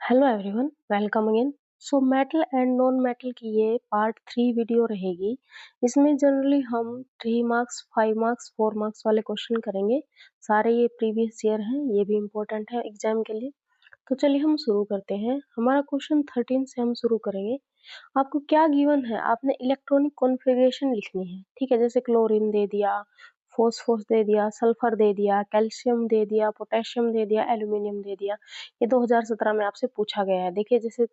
Hello everyone, welcome again. So metal and non metal की ये part 3 video रहेगी। इसमें जनरली हम 3 मार्क्स, 5 मार्क्स, 4 मार्क्स वाले क्वेश्चन करेंगे। सारे ये प्रीवियस ईयर हैं, ये भी इम्पोर्टेंट है एग्जाम के लिए। तो चलिए हम शुरू करते हैं। हमारा क्वेश्चन 13 से हम शुरू करेंगे। आपको क्या गिवन है, आपने इलेक्ट्रॉनिक कॉन्फ़िगरेशन लिखनी है, ठीक है। जैसे क्लोरीन दे दिया, फॉस्फोरस दे दिया, सल्फर दे दिया, कैल्शियम दे दिया, पोटेशियम दे दिया, एल्यूमिनियम दे दिया। ये 2017 में आपसे पूछा गया है। देखिए जैसे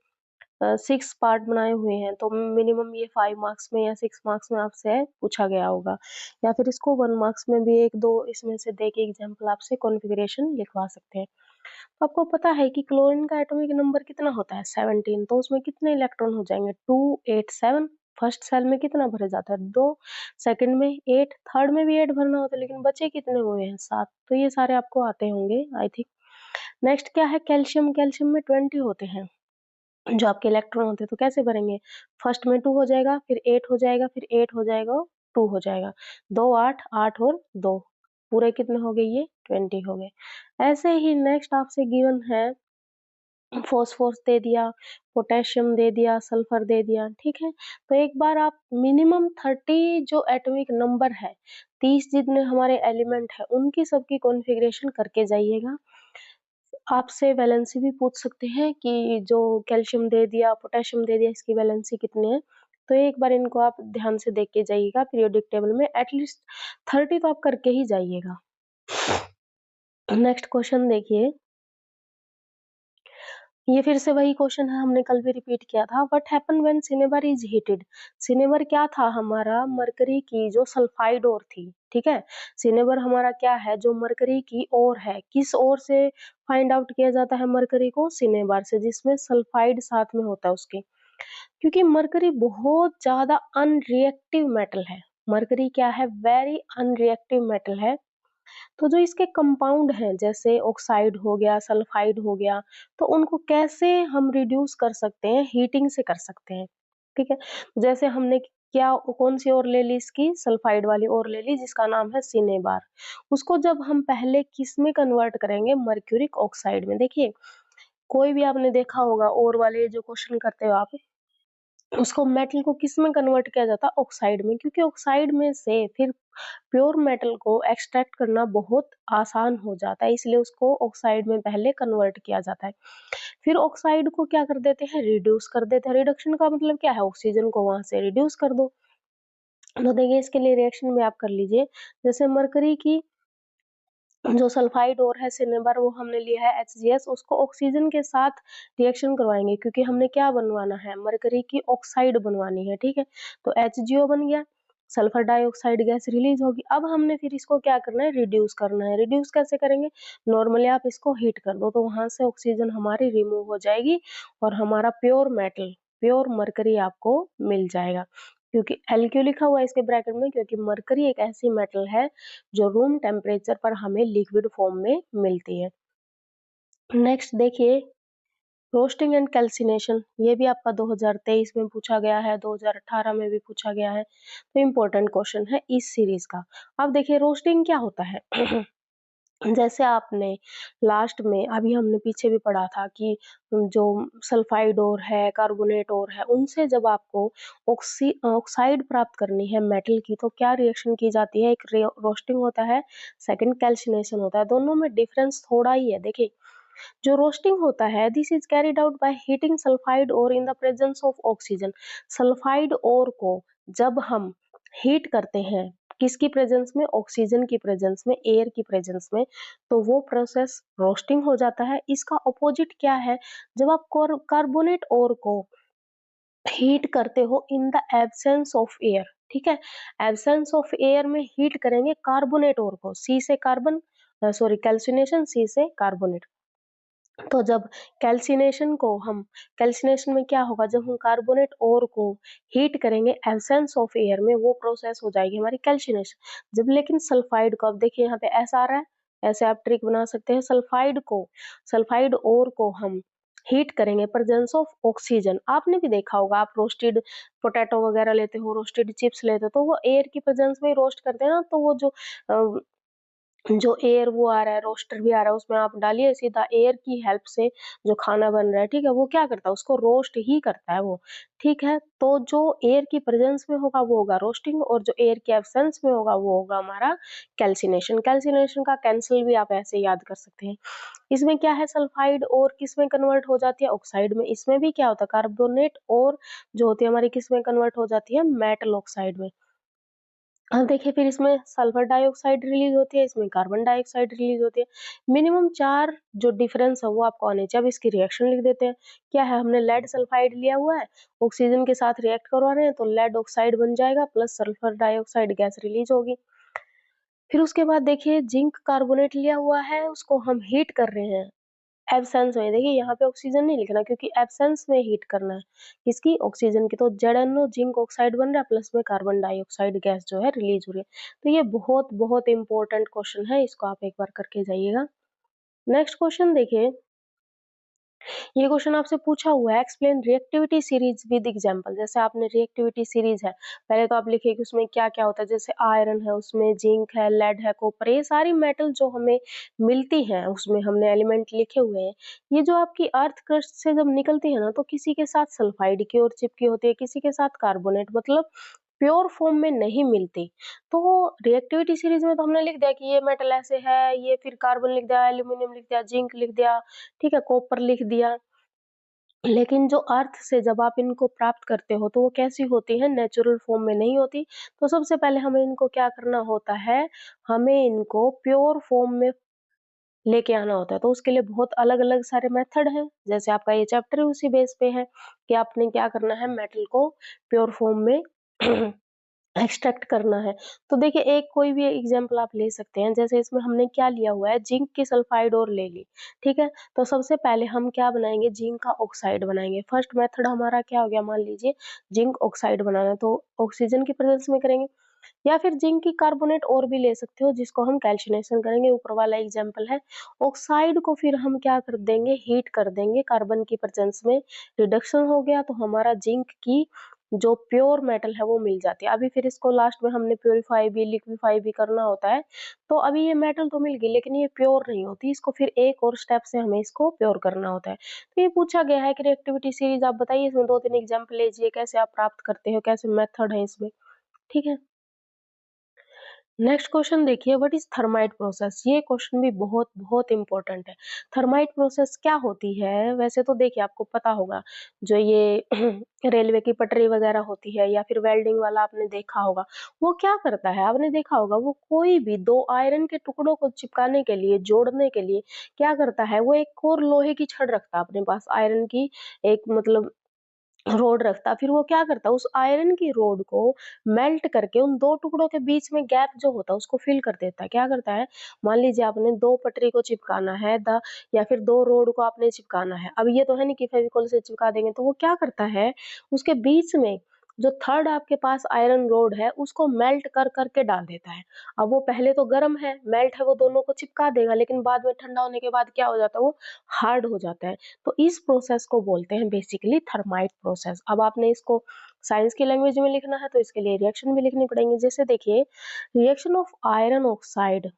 6 पार्ट बनाए हुए हैं, तो मिनिमम ये 5 मार्क्स में या 6 मार्क्स में आपसे पूछा गया होगा, या फिर इसको 1 मार्क्स में भी 1-2 इसमें से दे के एग्जाम्पल आपसे कॉन्फ़िगरेशन लिखवा सकते हैं। तो आपको पता है कि क्लोरीन का एटॉमिक नंबर कितना होता है? 17। तो उसमें कितने इलेक्ट्रॉन हो जाएंगे? 2, 8, 7। फर्स्ट सेल में कितना भरा जाता है? 2। सेकंड में 8, थर्ड में भी 8 भरना होता है, लेकिन बचे कितने हुए हैं? 7। तो ये सारे आपको आते होंगे आई थिंक। नेक्स्ट क्या है? कैल्शियम। कैल्शियम में 20 होते हैं जो आपके इलेक्ट्रॉन होते हैं, तो कैसे भरेंगे? फर्स्ट में 2 हो जाएगा, फिर 8 हो जाएगा, फिर 8 हो जाएगा, 2 हो जाएगा। 2, 8, 8 और 2 पूरे कितने हो गए? ये 20 हो गए। ऐसे ही नेक्स्ट आपसे गिवन है, फॉस्फोरस दे दिया, पोटेशियम दे दिया, सल्फर दे दिया, ठीक है। तो एक बार आप मिनिमम 30 जो एटॉमिक नंबर है, 30 जितने हमारे एलिमेंट है, उनकी सबकी कॉन्फ़िगरेशन करके जाइएगा। आपसे वैलेंसी भी पूछ सकते हैं कि जो कैल्शियम दे दिया, पोटेशियम दे दिया, इसकी वैलेंसी कितनी है। तो एक बार इनको आप ध्यान से देख के जाइएगा पीरियोडिक टेबल में। एटलीस्ट 30 तो आप करके ही जाइएगा। नेक्स्ट क्वेश्चन देखिए, ये फिर से वही क्वेश्चन है, हमने कल भी रिपीट किया था। What happen when cinnabar is heated? Cinnabar क्या था हमारा? मरकरी की जो सल्फाइड ओर थी, ठीक है। सिनेबर हमारा क्या है? जो मरकरी की ओर है। किस ओर से फाइंड आउट किया जाता है मरकरी को? सिनेबर से, जिसमें सल्फाइड साथ में होता है उसके। क्योंकि मरकरी बहुत ज्यादा अनरिएक्टिव मेटल है। मरकरी क्या है? वेरी अनरिएक्टिव मेटल है। तो जो इसके कंपाउंड हैं, जैसे ऑक्साइड हो गया, सल्फाइड हो गया, तो उनको कैसे हम रिड्यूस कर सकते हैं? हीटिंग से कर सकते हैं, ठीक है। जैसे हमने क्या, कौन सी और ले ली? इसकी सल्फाइड वाली और ले ली, जिसका नाम है सिनेबार। उसको जब हम पहले किस में कन्वर्ट करेंगे? मर्क्यूरिक ऑक्साइड में। देखिए कोई भी आपने देखा होगा और वाले जो क्वेश्चन करते हो आप, उसको मेटल को किस में कन्वर्ट किया जाता है? ऑक्साइड में। क्योंकि ऑक्साइड में से फिर प्योर मेटल को एक्सट्रैक्ट करना बहुत आसान हो जाता है, इसलिए उसको ऑक्साइड में पहले कन्वर्ट किया जाता है। फिर ऑक्साइड को क्या कर देते हैं? रिड्यूस कर देते हैं। रिडक्शन का मतलब क्या है? ऑक्सीजन को वहां से रिड्यूस कर दो। तो देखिए इसके लिए रिएक्शन भी आप कर लीजिए। जैसे मरकरी की जो सल्फाइड और है सिनेबर, वो हमने लिया है HCS, उसको ऑक्सीजन के साथ रिएक्शन करवाएंगे, क्योंकि हमने क्या बनवाना है? मरकरी की ऑक्साइड बनवानी है, ठीक है। तो HGO बन गया, सल्फर डाइऑक्साइड गैस रिलीज होगी। अब हमने फिर इसको क्या करना है? रिड्यूस करना है। रिड्यूस कैसे करेंगे? नॉर्मली आप इसको हीट कर दो, तो वहां से ऑक्सीजन हमारी रिमूव हो जाएगी और हमारा प्योर मेटल, प्योर मरकरी आपको मिल जाएगा। क्योंकि एल क्यों लिखा हुआ है इसके ब्रैकेट में? क्योंकि मरकरी एक ऐसी मेटल है जो रूम टेम्परेचर पर हमें लिक्विड फॉर्म में मिलती है। नेक्स्ट देखिए, रोस्टिंग एंड कैल्सिनेशन, ये भी आपका 2023 में पूछा गया है, 2018 में भी पूछा गया है। तो इम्पोर्टेंट क्वेश्चन है इस सीरीज का। अब देखिए रोस्टिंग क्या होता है? जैसे आपने लास्ट में, अभी हमने पीछे भी पढ़ा था कि जो सल्फाइड ओर है, कार्बोनेट ओर है, उनसे जब आपको ऑक्साइड प्राप्त करनी है मेटल की, तो क्या रिएक्शन की जाती है? एक रोस्टिंग होता है, सेकंड कैल्सिनेशन होता है। दोनों में डिफरेंस थोड़ा ही है। देखिए जो रोस्टिंग होता है, this is carried out by heating sulphide ore in the presence of oxygen. Sulphide ore को जब हम हीट करते हैं, किसकी प्रेजेंस में? ऑक्सीजन की प्रेजेंस में, एयर की प्रेजेंस में, तो वो प्रोसेस रोस्टिंग हो जाता है। इसका अपोजिट क्या है? जब आप कार्बोनेट ओर को हीट करते हो in the absence of air, ठीक है। एब्सेंस ऑफ एयर में हीट करेंगे कार्बोनेट ओर को, सी से कार्बन, सॉरी कैल्सिनेशन, सी से कार्बोनेट। तो जब कैल्सिनेशन में क्या होगा? जब हम कार्बोनेट ओर को हीट करेंगे एब्सेंस ऑफ एयर में, वो प्रोसेस हो जाएगी हमारी कैल्सिनेशन। जब लेकिन सल्फाइड को, अब देखिए यहाँ पे ऐसा आ रहा है, ऐसे आप ट्रिक बना सकते हैं। सल्फाइड ओर को हम हीट करेंगे प्रेजेंस ऑफ ऑक्सीजन। आपने भी देखा होगा, आप रोस्टेड पोटैटो वगैरह लेते हो, रोस्टेड चिप्स लेते हो, तो वो एयर की प्रेजेंस में रोस्ट करते हैं ना, तो वो जो जो एयर वो आ रहा है, रोस्टर भी आ रहा है, उसमें आप डालिए सीधा एयर की हेल्प से जो खाना बन रहा है, ठीक है? वो क्या करता है, उसको रोस्ट ही करता है वो, ठीक है? तो जो एयर की प्रेज़ेंस में होगा वो होगा रोस्टिंग, और जो एयर के एब्सेंस में होगा वो होगा हमारा कैल्सिनेशन। कैल्सिनेशन का कैंसल भी आप ऐसे याद कर सकते हैं। इसमें क्या है, सल्फाइड और किसमें कन्वर्ट हो जाती है, ऑक्साइड में। इसमें भी क्या होता है, कार्बोनेट और जो होती है हमारी किसमें कन्वर्ट हो जाती है, मेटल ऑक्साइड में। अब देखिए फिर इसमें सल्फर डाइऑक्साइड रिलीज होती है, इसमें कार्बन डाइऑक्साइड रिलीज होती है। मिनिमम 4 जो डिफरेंस है वो आपको आने चाहिए। अब इसकी रिएक्शन लिख देते हैं। क्या है, हमने लेड सल्फाइड लिया हुआ है, ऑक्सीजन के साथ रिएक्ट करवा रहे हैं तो लेड ऑक्साइड बन जाएगा plus sulphur dioxide gas release होगी। फिर उसके बाद देखिए जिंक कार्बोनेट लिया हुआ है, उसको हम हीट कर रहे हैं एब्सेंस में। देखिए यहाँ पे ऑक्सीजन नहीं लिखना क्योंकि एब्सेंस में हीट करना है किसकी, ऑक्सीजन की। तो ZnO जिंक ऑक्साइड बन रहा है प्लस में कार्बन डाइऑक्साइड गैस जो है रिलीज हो रही है। तो ये बहुत बहुत इंपॉर्टेंट क्वेश्चन है, इसको आप एक बार करके जाइएगा। नेक्स्ट क्वेश्चन देखिए, ये क्वेश्चन आपसे पूछा हुआ है explain reactivity series with example. जैसे आपने रिएक्टिविटी सीरीज है, पहले तो आप लिखिए कि उसमें क्या-क्या होता है। जैसे आयरन है, उसमें जिंक है, लेड है, कॉपर, ये सारी मेटल जो हमें मिलती हैं, उसमें हमने एलिमेंट लिखे हुए हैं। ये जो आपकी अर्थ क्रस्ट से जब निकलती है ना, तो किसी के साथ सल्फाइड की ओर चिपकी होती है, किसी के साथ कार्बोनेट, मतलब प्योर फॉर्म में नहीं मिलती। तो रिएक्टिविटी सीरीज में तो हमने लिख दिया कि ये मेटल ऐसे है, ये फिर कार्बन लिख दिया, एल्यूमीनियम लिख दिया, जिंक लिख दिया, ठीक है, कॉपर लिख दिया। लेकिन जो अर्थ से जब आप इनको प्राप्त करते हो तो वो कैसी होती है, नेचुरल फॉर्म में नहीं होती। तो सबसे पहले हमें इनको क्या करना होता है, हमें इनको प्योर फॉर्म में लेके आना होता है। तो उसके लिए बहुत अलग-अलग सारे मेथड हैं। जैसे आपका ये चैप्टर उसी बेस पे है कि आपने क्या करना है, मेटल को प्योर फॉर्म में एक्सट्रैक्ट करना है। तो देखिए एक कोई भी एग्जांपल आप ले सकते हैं। जैसे इसमें हमने क्या लिया हुआ है, जिंक की सल्फाइड और ले ली, ठीक है? तो सबसे पहले हम क्या बनाएँगे, जिंक का ऑक्साइड बनाएँगे। फर्स्ट मेथड हमारा क्या हो गया, मान लीजिए जिंक ऑक्साइड बनाना है तो ऑक्सीजन की प्रेजेंस में करेंगे, या फिर जिंक की कार्बोनेट और भी ले सकते हो जिसको हम कैल्शिनेशन करेंगे, ऊपर वाला एग्जांपल है। ऑक्साइड को फिर हम क्या कर देंगे, हीट कर देंगे कार्बन की प्रेजेंस में, रिडक्शन हो गया तो हमारा जिंक की जो प्योर मेटल है वो मिल जाती है। अभी फिर इसको लास्ट में हमने प्यूरिफाई भी लिक्विफाई भी करना होता है। तो अभी ये मेटल तो मिल गई लेकिन ये प्योर नहीं होती, इसको फिर एक और स्टेप से हमें इसको प्योर करना होता है। तो ये पूछा गया है कि रिएक्टिविटी सीरीज आप बताइए, इसमें 2-3 एग्जांपल लीजिए, कैसे आप प्राप्त करते हो, कैसे मेथड है इसमें, ठीक है? नेक्स्ट क्वेश्चन देखिए, व्हाट इज थर्माइट प्रोसेस। ये क्वेश्चन भी बहुत बहुत इंपॉर्टेंट है। थर्माइट प्रोसेस क्या होती है, वैसे तो देखिए आपको पता होगा, जो ये रेलवे की पटरी वगैरह होती है या फिर वेल्डिंग वाला आपने देखा होगा, वो क्या करता है, आपने देखा होगा, वो कोई भी दो आयरन के टुकड़ों को चिपकाने के लिए, जोड़ने के लिए क्या करता है, वो एक और लोहे की छड़ रखता है अपने पास, आयरन की एक मतलब रोड रखता, फिर वो क्या करता, उस आयरन की रोड को मेल्ट करके उन 2 टुकड़ों के बीच में गैप जो होता है उसको फिल कर देता है। क्या करता है, मान लीजिए आपने 2 पटरी को चिपकाना है द या फिर 2 रोड को आपने चिपकाना है। अब ये तो है नहीं कि फेविकोल से चिपका देंगे, तो वो क्या करता है, उसके बीच में जो थर्ड आपके पास आयरन रोड है उसको मेल्ट कर के डाल देता है। अब वो पहले तो गर्म है, मेल्ट है, वो दोनों को चिपका देगा, लेकिन बाद में ठंडा होने के बाद क्या हो जाता है, वो हार्ड हो जाता है। तो इस प्रोसेस को बोलते हैं बेसिकली थर्माइट प्रोसेस। अब आपने इसको साइंस की लैंग्वेज में लिखना है तो इसके लिए रिएक्शन भी लिखनी पड़ेंगी। जैसे देखिए, reaction of iron oxide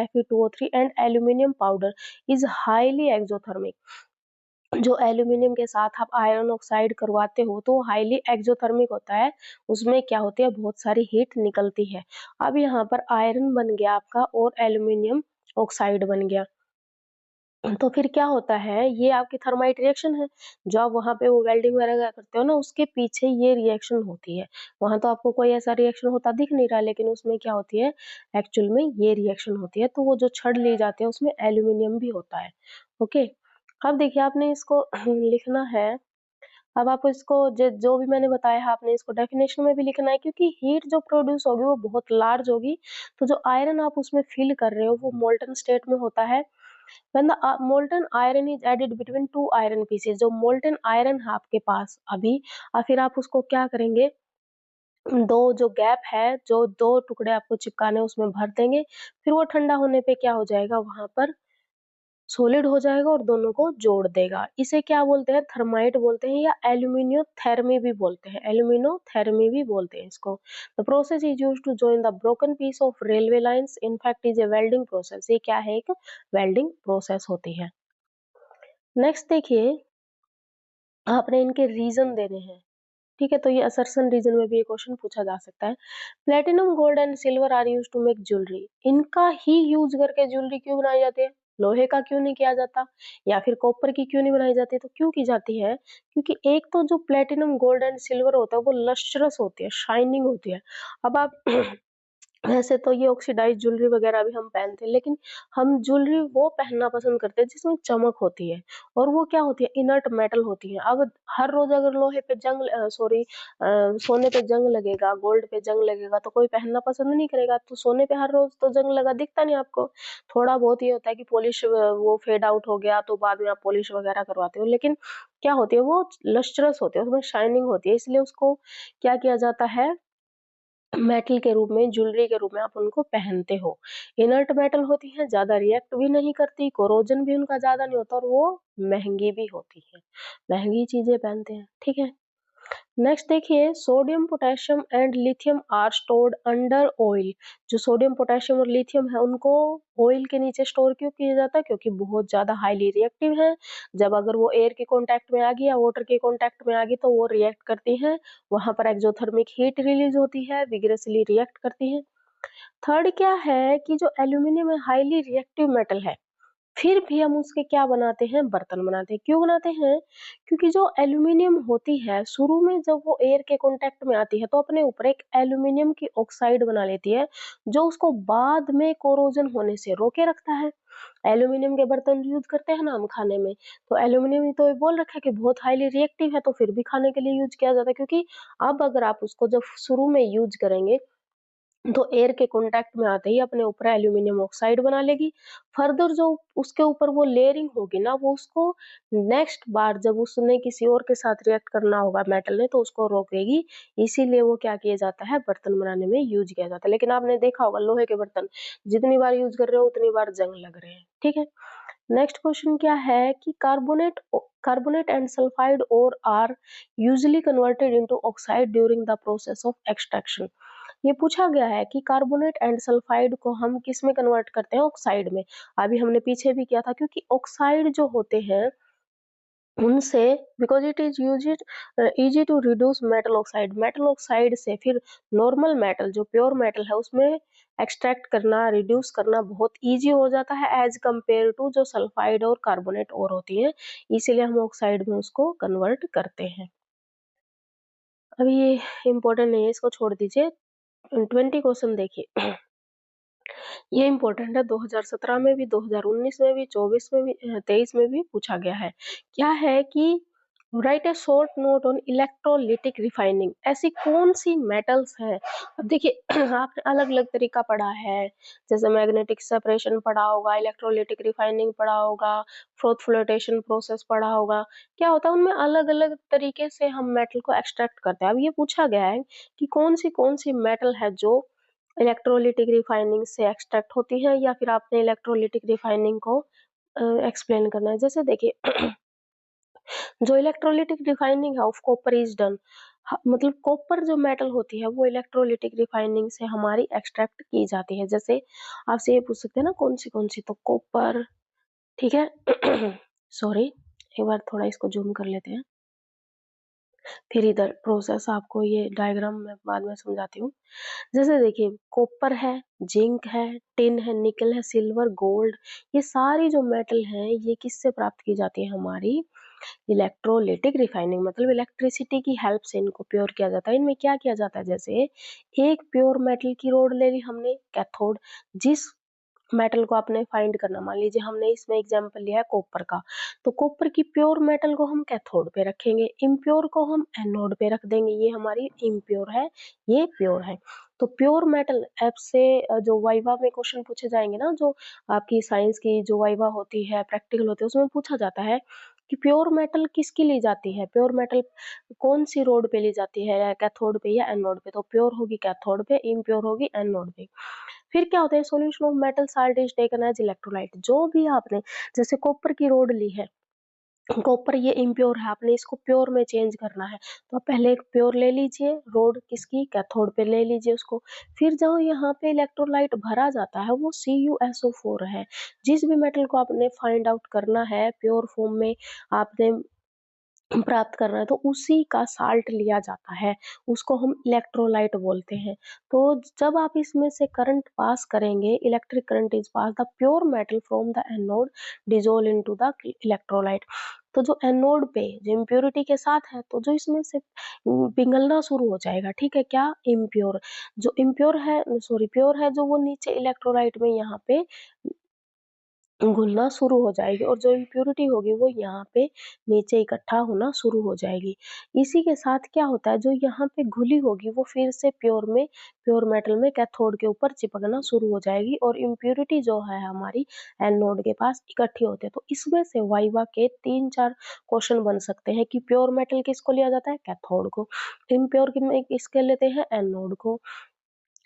Fe2O3 and aluminium powder is highly exothermic. जो एल्यूमिनियम के साथ आप आयरन ऑक्साइड करवाते हो तो हाईली एक्सोथर्मिक होता है, उसमें क्या होती है, बहुत सारी हीट निकलती है। अब यहाँ पर आयरन बन गया आपका और एल्यूमिनियम ऑक्साइड बन गया, तो फिर क्या होता है, ये आपकी थर्माइट रिएक्शन है। जो आप वहाँ पे वो वेल्डिंग वगैरह करते हो ना, उसके पीछे ये रिएक्शन होती है। वहाँ तो आपको कोई ऐसा रिएक्शन होता दिख नहीं रहा, लेकिन उसमें क्या होती है, एक्चुअल में ये रिएक्शन होती है। तो वो जो छड़ ली जाती है उसमें एल्यूमीनियम भी होता है। ओके, अब देखिए आपने इसको लिखना है। अब आप इसको जो भी मैंने बताया है आपने इसको डेफिनेशन में भी लिखना है, क्योंकि हीट जो प्रोड्यूस होगी वो बहुत लार्ज होगी। तो जो आयरन आप उसमें फिल कर रहे हो वो मोल्टन स्टेट में होता है। When the molten iron is added between two iron pieces, जो molten iron है आपके पास अभी, और फिर आप उसको क्या करेंगे, दो जो गैप है, जो दो टुकड़े आपको चिपकाने हैं उसमें भर देंगे, फिर वो ठंडा होने पे क्या हो जाएगा, वहां पर सॉलिड हो जाएगा और दोनों को जोड़ देगा। इसे क्या बोलते हैं? थर्माइट बोलते हैं या एल्यूमिनियोथेरेमी भी बोलते हैं। एल्यूमिनोथेरेमी भी बोलते हैं इसको। The process is used to join the broken piece of railway lines. In fact is a welding process. ये क्या है? एक वेल्डिंग प्रोसेस होती है। नेक्स्ट देखिए, आपने इनके रीजन देने हैं। ठीक है, तो ये असर्शन रीजन में भी ये क्वेश्चन पूछा जा सकता है। Platinum, gold and silver are used to make jewellery. इनका ही यूज करके ज्वेलरी क्यों बनाई जाती है? लोहे का क्यों नहीं किया जाता? या फिर कॉपर की क्यों नहीं बनाई जाती? तो क्यों की जाती है? क्योंकि एक तो जो प्लेटिनम, गोल्ड एंड सिल्वर होता है वो लस्ट्रस होती है, शाइनिंग होती है। अब आप वैसे तो ये ऑक्सीडाइज्ड ज्वेलरी वगैरह भी हम पहनते हैं, लेकिन हम ज्वेलरी वो पहनना पसंद करते हैं जिसमें चमक होती है, और वो क्या होती है? इनर्ट मेटल होती है। अब हर रोज अगर लोहे पे सोने पे जंग लगेगा, गोल्ड पे जंग लगेगा, तो कोई पहनना पसंद नहीं करेगा। तो सोने पे हर रोज तो जंग लगा दिखता नहीं आपको। थोड़ा बहुत ये होता है कि पॉलिश वो फेड आउट हो गया तो बाद में आप पॉलिश वगैरह करवाते हो, लेकिन क्या होती है? वो लस्ट्रस होती है, उसमें शाइनिंग होती है, इसलिए उसको क्या किया जाता है? मेटल के रूप में, ज्वेलरी के रूप में आप उनको पहनते हो। इनर्ट मेटल होती है, ज्यादा रिएक्ट भी नहीं करती, कोरोजन भी उनका ज्यादा नहीं होता, और वो महंगी भी होती है। महंगी चीजें पहनते हैं। ठीक है, नेक्स्ट देखिए, sodium, potassium and lithium are stored under oil. जो सोडियम, पोटेशियम और लिथियम है उनको ऑयल के नीचे स्टोर क्यों किया जाता है? क्योंकि बहुत ज्यादा हाईली रिएक्टिव है। जब अगर वो एयर के कांटेक्ट में आ गई या वाटर के कांटेक्ट में आ गई तो वो रिएक्ट करती हैं, वहां पर एक्सोथर्मिक हीट रिलीज होती है, विग्रेसली रिएक्ट करती है। थर्ड क्या है कि जो एल्यूमिनियम है, हाईली रिएक्टिव मेटल है, फिर भी हम उसके क्या बनाते हैं? बर्तन बनाते हैं। क्यों बनाते हैं? क्योंकि जो एल्यूमिनियम होती है, शुरू में जब वो एयर के कांटेक्ट में आती है तो अपने ऊपर एक एल्यूमिनियम की ऑक्साइड बना लेती है, जो उसको बाद में कोरोजन होने से रोके रखता है। एल्यूमिनियम के बर्तन यूज करते हैं ना हम खाने में, तो एल्यूमिनियम तो बोल रखा है कि बहुत हाईली रिएक्टिव है, तो फिर भी खाने के लिए यूज किया जाता है, क्योंकि अब अगर आप उसको जब शुरू में यूज करेंगे तो एयर के कांटेक्ट में आते ही अपने ऊपर एल्यूमिनियम ऑक्साइड बना लेगी। फर्दर जो उसके ऊपर वो लेयरिंग होगी ना, वो उसको नेक्स्ट बार जब उसने किसी और के साथ रिएक्ट करना होगा मेटल ने, तो उसको रोकेगी। इसीलिए वो क्या किया जाता है? बर्तन बनाने में यूज किया जाता है। लेकिन आपने देखा होगा लोहे के बर्तन जितनी बार यूज कर रहे हो उतनी बार जंग लग रहे हैं। ठीक है, नेक्स्ट क्वेश्चन क्या है कि carbonate and sulphide ore are usually converted into oxide during the process of extraction. ये पूछा गया है कि कार्बोनेट एंड सल्फाइड को हम किस में कन्वर्ट करते हैं? ऑक्साइड में। अभी हमने पीछे भी किया था, क्योंकि ऑक्साइड जो होते हैं उनसे, because it is easy to reduce metal oxide से फिर नॉर्मल मेटल, जो प्योर मेटल है, उसमें एक्सट्रैक्ट करना, रिड्यूस करना बहुत इजी हो जाता है एज कंपेयर टू जो सल्फाइड और कार्बोनेट और होती है। इसीलिए हम ऑक्साइड में उसको कन्वर्ट करते हैं। अभी ये इम्पोर्टेंट नहीं है, इसको छोड़ दीजिए। 20 क्वेश्चन देखिए। ये इम्पोर्टेंट है, 2017 में भी, 2019 में भी, 24 में भी, 23 में भी पूछा गया है। क्या है कि right A short note on electrolytic refining. ऐसी कौन सी मेटल्स है? अब देखिए आपने अलग अलग तरीका पढ़ा है, जैसे मैग्नेटिक सेपरेशन पढ़ा होगा, इलेक्ट्रोलिटिक रिफाइनिंग पढ़ा होगा, फ्रोथ फ्लोटेशन प्रोसेस पढ़ा होगा। क्या होता है उनमें? अलग अलग तरीके से हम मेटल को एक्सट्रैक्ट करते हैं। अब ये पूछा गया है कि कौन सी मेटल है जो इलेक्ट्रोलिटिक रिफाइनिंग से एक्सट्रैक्ट होती है, या फिर आपने इलेक्ट्रोलिटिक रिफाइनिंग को एक्सप्लेन करना है। जैसे देखिए जो इलेक्ट्रोलिटिक रिफाइनिंग है ऑफ कॉपर इज डन, मतलब कॉपर जो मेटल होती है वो इलेक्ट्रोलिटिक रिफाइनिंग से हमारी एक्सट्रैक्ट की जाती है। जैसे आपसे ये पूछ सकते हैं ना कौन सी, तो कॉपर। ठीक है सॉरी, एक बार थोड़ा इसको जूम कर लेते हैं, फिर इधर प्रोसेस आपको ये डायग्राम में बाद में समझाती हूँ। जैसे देखिए कॉपर है, जिंक है, टिन है, निकल है, सिल्वर, गोल्ड, ये सारी जो मेटल हैं ये किससे प्राप्त की जाती है? हमारी इलेक्ट्रोलिटिक रिफाइनिंग, मतलब इलेक्ट्रिसिटी की हेल्प से इनको प्योर किया जाता है। इनमें क्या किया जाता है? जैसे एक प्योर मेटल की रोड ले ली हमने, कैथोड। जिस मेटल को आपने फाइंड करना, मान लीजिए हमने इसमें एग्जांपल लिया है कॉपर का, तो कॉपर की प्योर मेटल को हम कैथोड पे रखेंगे, इम्प्योर को हम एनोड पे रख देंगे। ये हमारी इम्प्योर है, ये प्योर है। तो प्योर मेटल ऐप से जो वाइवा में क्वेश्चन पूछे जाएंगे ना, जो आपकी साइंस की जो वाइवा होती है, प्रैक्टिकल होती है, उसमें पूछा जाता है कि प्योर मेटल किसकी ली जाती है, प्योर मेटल कौन सी रोड पे ली जाती है, या कैथोड पे या एनोड पे? तो प्योर होगी कैथोड पे, इम्प्योर होगी एनोड पे। फिर क्या होता है, solution of metal salt is taken as electrolyte. जो भी आपने जैसे कॉपर की रोड ली है, कॉपर ये इम्प्योर है, आपने इसको प्योर में चेंज करना है, तो आप पहले एक प्योर ले लीजिए, रोड किसकी, कैथोड पे ले लीजिए उसको। फिर जो यहाँ पे इलेक्ट्रोलाइट भरा जाता है वो CuSO4 है। जिस भी मेटल को आपने फाइंड आउट करना है प्योर फॉर्म में आपने प्राप्त करना है, तो उसी का साल्ट लिया जाता है, उसको हम इलेक्ट्रोलाइट बोलते हैं। तो जब आप इसमें से करंट पास करेंगे, electric current is pass the pure metal from the anode dissolve into the electrolyte. तो जो एनोड पे जो इम्प्योरिटी के साथ है, तो जो इसमें से पिघलना शुरू हो जाएगा, ठीक है, क्या, इम्प्योर। जो इम्प्योर है, सॉरी प्योर है, जो वो नीचे इलेक्ट्रोलाइट में यहाँ पे घुलना शुरू हो जाएगी, और जो इम्प्योरिटी होगी वो यहाँ पे नीचे इकट्ठा होना शुरू हो जाएगी। इसी के साथ क्या होता है, जो यहाँ पे घुली होगी वो फिर से प्योर मेटल में कैथोड के ऊपर चिपकना शुरू हो जाएगी, और इम्प्योरिटी जो है हमारी एनोड के पास इकट्ठी होती है। तो इसमें से वाइवा के 3-4 क्वेश्चन बन सकते हैं कि प्योर मेटल किसको लिया जाता है, कैथोड को, इम्प्योर किसके लेते हैं, एनोड को।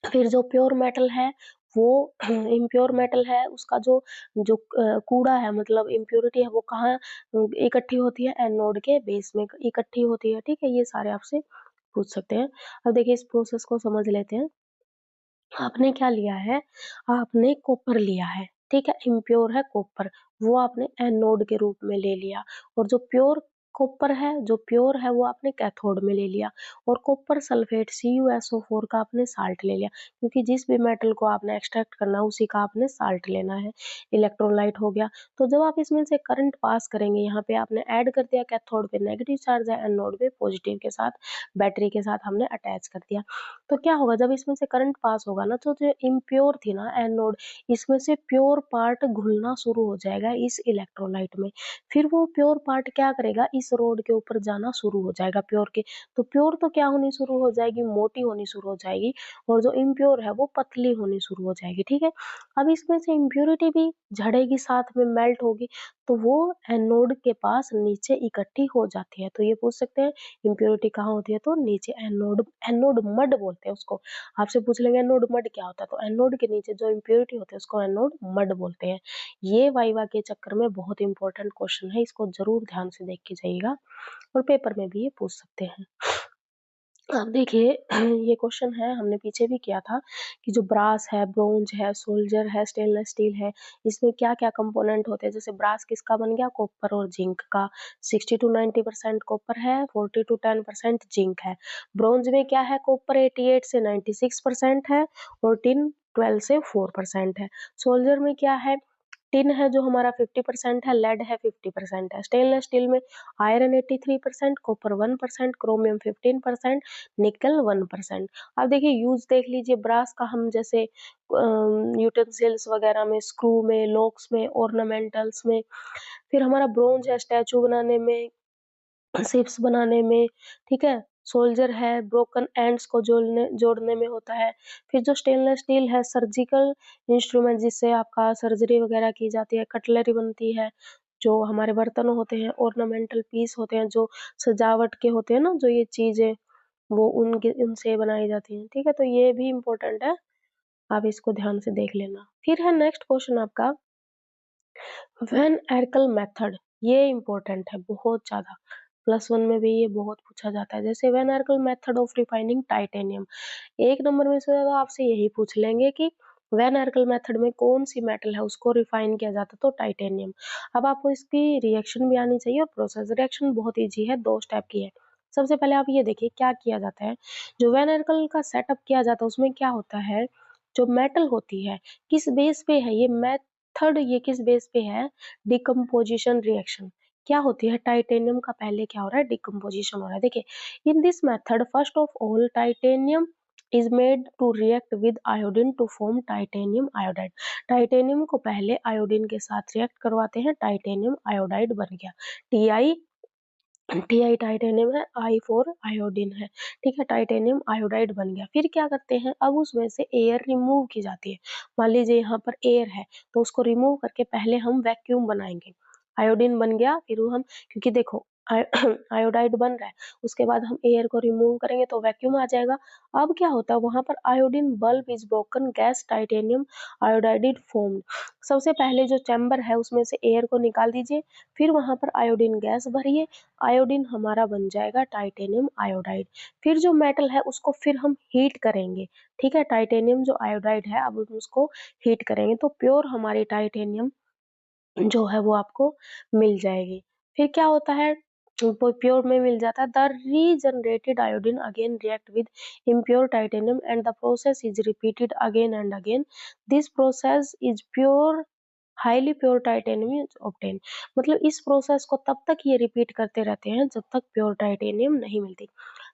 फिर जो प्योर मेटल है वो इम्प्योर मेटल है, उसका जो जो कूड़ा है, मतलब इम्प्योरिटी है, वो कहाँ इकट्ठी होती है, एनोड के बेस में इकट्ठी होती है, ठीक है। ये सारे आपसे पूछ सकते हैं। अब देखिए इस प्रोसेस को समझ लेते हैं। आपने क्या लिया है, आपने कॉपर लिया है, ठीक है, इम्प्योर है कॉपर, वो आपने एनोड के रूप में ले लिया, और जो प्योर कॉपर है, जो प्योर है, वो आपने कैथोड में ले लिया, और कॉपर सल्फेट CuSO4 का आपने साल्ट ले लिया, क्योंकि जिस भी मेटल को आपने एक्सट्रैक्ट करना है उसी का आपने साल्ट लेना है, इलेक्ट्रोलाइट हो गया। तो जब आप इसमें से करंट पास करेंगे, यहाँ पे आपने ऐड कर दिया, कैथोड पे नेगेटिव चार्ज है, एनोड पे पॉजिटिव के साथ, बैटरी के साथ हमने अटैच कर दिया। तो क्या होगा, जब इसमें से करंट पास होगा ना, तो जो इम्प्योर थी ना एनोड, इसमें से प्योर पार्ट घुलना शुरू हो जाएगा इस इलेक्ट्रोलाइट में। फिर वो प्योर पार्ट क्या करेगा, इस रोड के ऊपर जाना शुरू हो जाएगा प्योर के। तो प्योर तो क्या होनी शुरू हो जाएगी, मोटी होनी शुरू हो जाएगी, और जो इम्प्योर है वो पतली होनी शुरू हो जाएगी, ठीक है। अब इसमें से इम्प्योरिटी भी झड़ेगी, साथ में मेल्ट होगी, तो वो एनोड के पास नीचे इकट्ठी हो जाती है। तो ये पूछ सकते हैं इम्प्योरिटी कहाँ होती है, तो नीचे एनोड, एनोड मड बोलते हैं उसको। आपसे पूछ लेंगे एनोड मड क्या होता है, तो एनोड के नीचे जो इम्प्योरिटी होती है उसको एनोड मड बोलते हैं। ये वाइवा के चक्कर में बहुत इंपॉर्टेंट क्वेश्चन है, इसको जरूर ध्यान से देख के जाइएगा, और पेपर में भी ये पूछ सकते हैं। अब देखिए ये क्वेश्चन है, हमने पीछे भी किया था कि जो ब्रास है, ब्रोंज है, सोल्जर है, स्टेनलेस स्टील है, इसमें क्या क्या कंपोनेंट होते हैं। जैसे ब्रास किसका बन गया, कॉपर और जिंक का, 60 to 90% कॉपर है, 40 to 10% जिंक है। ब्रोंज में क्या है, कॉपर 88 से 96% है, और टिन 12 से 4% है। सोल्जर में क्या है, टिन है जो हमारा 50% है, लेड है 50% है। स्टेनलेस स्टील में आयरन 83%, कॉपर 1%, क्रोमियम 15%, निकल 1%। अब देखिए यूज देख लीजिए, ब्रास का हम जैसे यूटेंसिल्स वगैरह में, स्क्रू में, लॉक्स में, ऑर्नामेंटल्स में। फिर हमारा ब्रोंज है स्टैचू बनाने में, शिप्स बनाने में, ठीक है। सोल्जर है ब्रोकन एंड्स को जोड़ने में होता है। फिर जो स्टेनलेस स्टील है, सर्जिकल इंस्ट्रूमेंट जिससे आपका सर्जरी वगैरह की जाती है, कटलरी बनती है, जो हमारे बर्तन होते हैं, ऑर्नामेंटल पीस होते हैं, जो सजावट के होते हैं ना, जो ये चीजें, वो उनके उनसे बनाई जाती हैं, ठीक है। तो ये भी इम्पोर्टेंट है, आप इसको ध्यान से देख लेना। फिर है नेक्स्ट क्वेश्चन आपका, वैन एर्कल मेथड, ये इम्पोर्टेंट है बहुत ज्यादा, +1 में भी ये बहुत पूछा जाता है। जैसे Van Arkel method of refining titanium, एक नंबर में से तो आपसे यही पूछ लेंगे कि वैन एर्कल मेथड में कौन सी मेटल है उसको रिफाइन किया जाता है, तो टाइटेनियम। अब आपको इसकी रिएक्शन भी आनी चाहिए, और प्रोसेस रिएक्शन बहुत ईजी है, 2 स्टेप की है। सबसे पहले आप ये देखिए क्या किया जाता है, जो वैन एर्कल का सेटअप किया जाता है उसमें क्या होता है, जो मेटल होती है किस बेस पे है, ये मेथड ये किस बेस पे है, डिकम्पोजिशन रिएक्शन। क्या होती है, टाइटेनियम का पहले क्या हो रहा है, डिकम्पोजिशन हो रहा है। देखिए in this method first of all titanium is made to react with iodine to form titanium iodide। Titanium को पहले आयोडीन के साथ रिएक्ट करवाते हैं, टाइटेनियम आयोडाइड बन गया। टी आई टाइटेनियम है, I4 आयोडीन है, ठीक है, टाइटेनियम आयोडाइड बन गया। फिर क्या करते हैं, अब उसमें से एयर रिमूव की जाती है। मान लीजिए यहाँ पर एयर है, तो उसको रिमूव करके पहले हम वैक्यूम बनाएंगे, आयोडीन बन गया। फिर हम, क्योंकि देखो आयोडाइड बन रहा है, उसके बाद हम एयर को रिमूव करेंगे तो वैक्यूम आ जाएगा। अब क्या होता है वहाँ पर iodine bulb is broken, gas titanium iodide formed. सबसे पहले जो चैम्बर है उसमें से एयर को निकाल दीजिए, फिर वहाँ पर आयोडीन गैस भरिए, आयोडीन हमारा बन जाएगा टाइटेनियम आयोडाइड। फिर जो मेटल है उसको फिर हम हीट करेंगे, ठीक है, टाइटेनियम जो आयोडाइड है अब हम उसको हीट करेंगे तो प्योर हमारी टाइटेनियम जो है वो आपको मिल जाएगी। फिर क्या होता है, वो प्योर में मिल जाता है। The regenerated iodine again react with impure titanium and the process is repeated again and again. This process is pure highly pure titanium is obtain. मतलब इस प्रोसेस को तब तक ये रिपीट करते रहते हैं जब तक प्योर टाइटेनियम नहीं मिलती।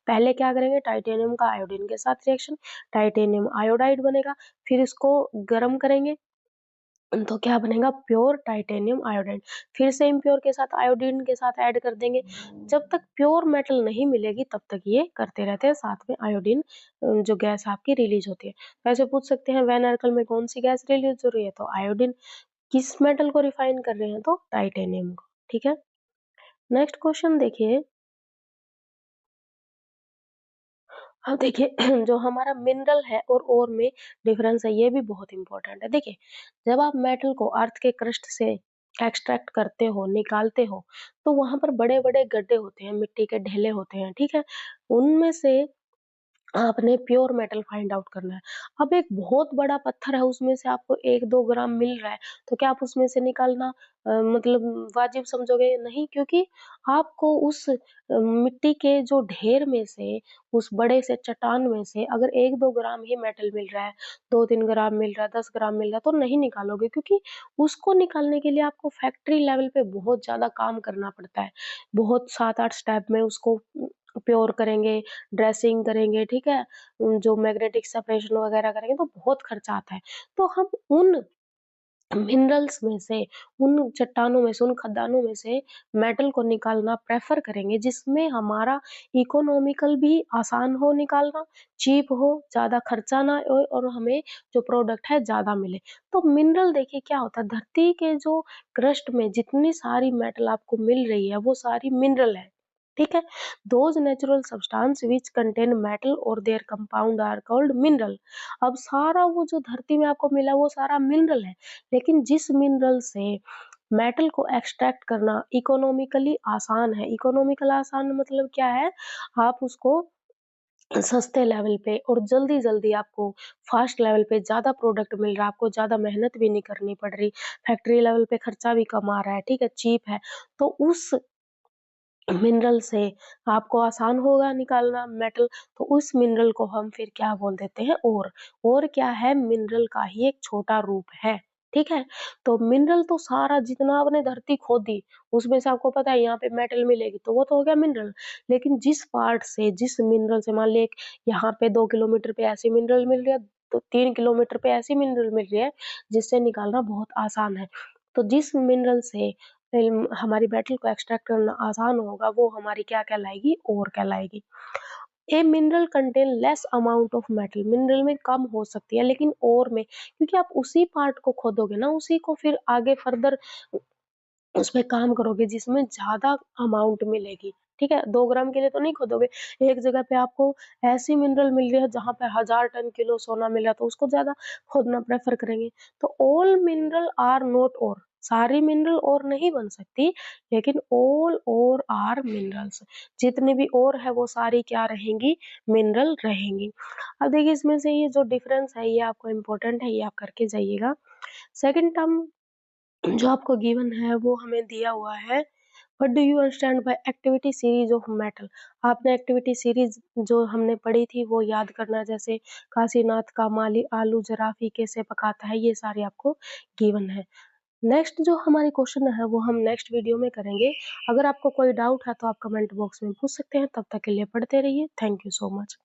पहले क्या करेंगे, टाइटेनियम का आयोडीन के साथ रिएक्शन, टाइटेनियम आयोडाइड बनेगा, फिर इसको गर्म करेंगे तो क्या बनेगा, प्योर टाइटेनियम आयोडाइड। फिर से इम्प्योर के साथ आयोडीन के साथ ऐड कर देंगे। जब तक प्योर मेटल नहीं मिलेगी तब तक ये करते रहते हैं, साथ में आयोडीन जो गैस आपकी रिलीज होती है। वैसे पूछ सकते हैं वैन आर्कल में कौन सी गैस रिलीज हो रही है, तो आयोडीन। किस मेटल को रिफाइन कर रहे हैं, तो टाइटेनियम को, ठीक है। नेक्स्ट क्वेश्चन देखिए। अब देखिए जो हमारा मिनरल है और ओर में डिफरेंस है, ये भी बहुत इंपॉर्टेंट है। देखिए जब आप मेटल को अर्थ के क्रस्ट से एक्सट्रैक्ट करते हो, निकालते हो, तो वहां पर बड़े बड़े गड्ढे होते हैं, मिट्टी के ढेले होते हैं, ठीक है। उनमें से आपने प्योर मेटल फाइंड आउट करना है। अब एक बहुत बड़ा पत्थर है, उसमें से आपको 1-2 ग्राम मिल रहा है, तो क्या आप उसमें से निकालना मतलब वाजिब समझोगे? नहीं, क्योंकि आपको उस मिट्टी के जो ढेर में से, उस बड़े से चट्टान में से अगर 1-2 ग्राम ही मेटल मिल रहा है, 2-3 ग्राम मिल रहा है, 10 ग्राम मिल रहा है, तो नहीं निकालोगे, क्योंकि उसको निकालने के लिए आपको फैक्ट्री लेवल पे बहुत ज़्यादा काम करना पड़ता है। बहुत 7-8 स्टेप में उसको प्योर करेंगे, ड्रेसिंग करेंगे, ठीक है? जो मैग्नेटिक सेपरेशन वगैरह करेंगे तो बहुत खर्चा आता है। तो हम उन मिनरल्स में से, उन चट्टानों में से, उन खदानों में से मेटल को निकालना प्रेफ़र करेंगे जिसमें हमारा इकोनॉमिकल भी आसान हो निकालना, चीप हो, ज़्यादा खर्चा ना हो और हमें जो प्रोडक्ट है ज़्यादा मिले। तो मिनरल देखिए क्या होता है, धरती के जो क्रस्ट में जितनी सारी मेटल आपको मिल रही है वो सारी मिनरल है, ठीक है? Those natural substance which contain metal or their compound are called mineral। अब सारा वो जो धरती में आपको मिला वो सारा मिनरल है, लेकिन जिस मिनरल से मेटल को एक्सट्रैक्ट करना इकोनॉमिकली आसान है, इकोनॉमिकल आसान मतलब क्या है, आप उसको सस्ते लेवल पे और जल्दी-जल्दी आपको फास्ट लेवल पे ज़्यादा प्रोडक्ट मिल रहा है, आपको ज़्यादा मेहनत भी नहीं करनी पड़ रही, फैक्ट्री लेवल पे खर्चा भी कम आ रहा है, ठीक है, चीप है, तो उस मिनरल से आपको आसान होगा निकालना मेटल, तो उस मिनरल को हम फिर क्या बोल देते हैं, ओर। ओर क्या है, मिनरल का ही एक छोटा रूप है, ठीक है। तो मिनरल तो सारा जितना आपने धरती खोदी उसमें से आपको पता है यहाँ पे मेटल मिलेगी तो वो तो हो गया मिनरल। लेकिन जिस पार्ट से, जिस मिनरल से, मान लिया यहाँ पे 2 किलोमीटर पे ऐसी मिनरल मिल रही है, तो 3 किलोमीटर पे ऐसी मिनरल मिल रही है जिससे निकालना बहुत आसान है। तो जिस मिनरल से हमारी मेटल को एक्सट्रैक्ट करना आसान होगा वो हमारी क्या कहलाएगी, ओर कहलाएगी। A mineral contain less amount of metal, mineral में कम हो सकती है लेकिन ओर में, क्योंकि आप उसी पार्ट को खोदोगे ना, उसी को फिर आगे फर्दर उसमें काम करोगे जिसमें ज़्यादा अमाउंट मिलेगी, ठीक है? 2 ग्राम के लिए तो नहीं खोदोगे, एक जगह पे आपको ऐसी मिनरल मिल रही है जहाँ पे 1000 टन किलो सोना मिल रहा है तो उसको ज़्यादा खोदना प्रेफ़र करेंगे। तो ऑल मिनरल आर नॉट ओर, सारी मिनरल ओर नहीं बन सकती, लेकिन ऑल ओर आर मिनरल्स, जितनी भी ओर है वो सारी क्या रहेंगी, मिनरल रहेंगी। अब देखिए इसमें से ये जो डिफरेंस है ये आपको इम्पोर्टेंट है, ये आप करके जाइएगा। सेकंड टर्म जो आपको गिवन है वो हमें दिया हुआ है, what do you understand by activity series of metal. आपने एक्टिविटी सीरीज जो हमने पढ़ी थी वो याद करना, जैसे काशीनाथ का माली आलू जराफी कैसे पकाता है, ये सारे आपको गिवन है। नेक्स्ट जो हमारे क्वेश्चन है वो हम नेक्स्ट वीडियो में करेंगे। अगर आपको कोई डाउट है तो आप कमेंट बॉक्स में पूछ सकते हैं। तब तक के लिए पढ़ते रहिए। Thank you so much.